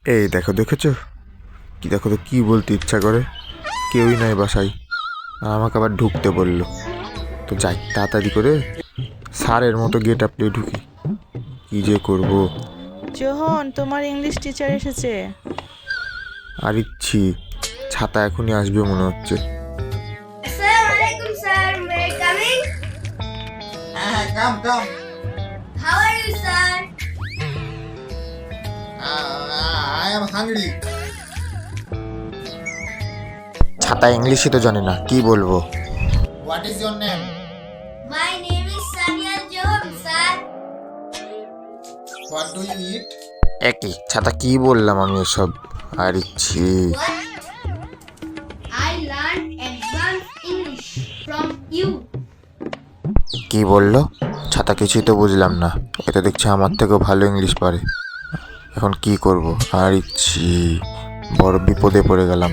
এই দেখো, দেখেছো কি? দেখো তো কি বলতে ইচ্ছা করে, কেউই নাই বাসায়, আর আমাকে আবার ঢুকতে বললো। তো যাই তাড়াতাড়ি করে স্যারের মতো গেট আপ নিয়ে ঢুকি, কি যে করব। জোহন, তোমার ইংলিশ টিচার এসেছে। আর ইচ্ছি ছাতা এখনই আসবে মনে হচ্ছে। Assalamualaikum, sir. May I come in? Come. How are you, sir? I am hungry. ছাতা ইংলিশে তো জানি না, কি বলবো। What is your name? My name is Sania John, sir. What do you eat? একই ছাতা, কি বললাম আমি এসব। আর ইচ্ছি What? I learned advanced English from you. কি বললো? ছাতা কিছুই তো বুঝলাম না। এটা দেখছি আমার থেকেও ভালো ইংলিশ পারে। এখন কি করব? আর ইচ্ছি বড় বিপদে পড়ে গেলাম।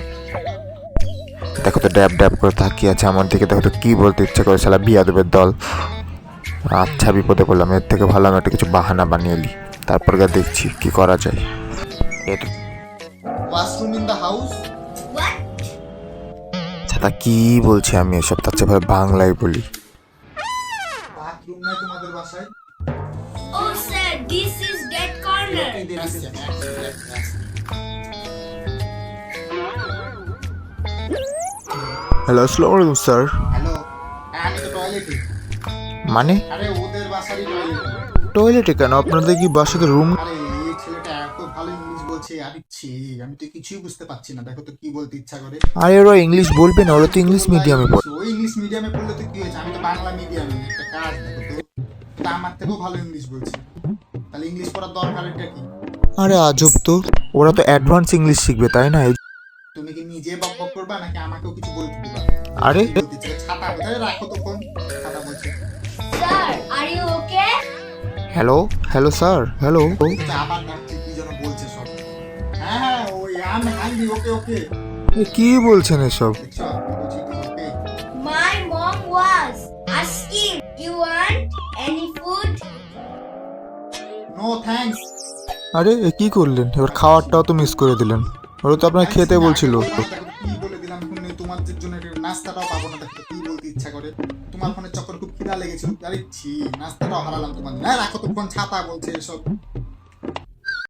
দেখো তো ড্যাব ড্যাব করে তাকিয়ে আছে আমার দিকে। দেখো তো কি বলতে ইচ্ছা করে, শালা বিয়াদবের দল। আচ্ছা বিপদে পড়লাম, এর থেকে ভালো আমি একটা কিছু বাহানা বানিয়ে নিই, তারপর গিয়ে দেখছি কি করা যায়। Washroom in the house? What? ছাতা কি বলছি আমি এসব, তার চেয়ে ভালো বাংলায় বলি। বাথরুম নাই তোমাদের বাসায়? Oh, sir, this is dead corner. Hello, আসসালামু আলাইকুম স্যার। হ্যালো, আমি তো টয়লেটে। মানে আরে ওদের বাসারই টয়লেট। টয়লেটে কেন? আপনাদের কি বাসাতে রুম? আরে এই ছেলেটা এত ভালো ইংলিশ বলছে, আমি আমি তো কিছুই বুঝতে পারছি না। দেখো তো কি বলতে ইচ্ছা করে। আরে ওরা ইংলিশ বলবে না, ওরা তো ইংলিশ মিডিয়ামে পড়ে। ওই ইংলিশ মিডিয়ামে পড়লে তো কি হয়েছে? আমি তো বাংলা মিডিয়ামে। একটা কাজ দেখো তো, তা আমার থেকেও ভালো ইংলিশ বলছে। তাহলে ইংলিশ পড়ার দরকার এটা কি? আরে আজব তো, ওরা তো অ্যাডভান্স ইংলিশ শিখবে তাই না? তুমি কি নিজে বক বক করবা নাকি আমাকেও কিছু বলতে দিবা? আরে কি বলতে ইচ্ছা করে? ছাতা কোথায় রাখো তো ফোন। ছাতা বলছে। Sir, are you okay? Hello hello sir, hello. আবার ডাকছে, কি যেন বলছে সব। হ্যাঁ, ওই আমি হাঙ্গি, ওকে। কি বলছেন এসব? দেখছো? বলছি okay. My mom was asking, you want any food? No thanks. আরে এ কি করলেন? এবার খাওয়ারটাও তো মিস করে দিলেন। ওরা তো আপনার খেতে বলছিল। কি বলে দিলাম শুনে, তোমার জন্য একটা নাস্তাটাও পাবো না। দেখো কি বলতে ইচ্ছা করে। তোমার ফোনের চক্করে খুব খিদা লেগেছিল। আরে ছি, নাস্তাটাও হারালাম তোমার। হ্যাঁ রাখো তো ফোন, ছাতা বলছে এসব।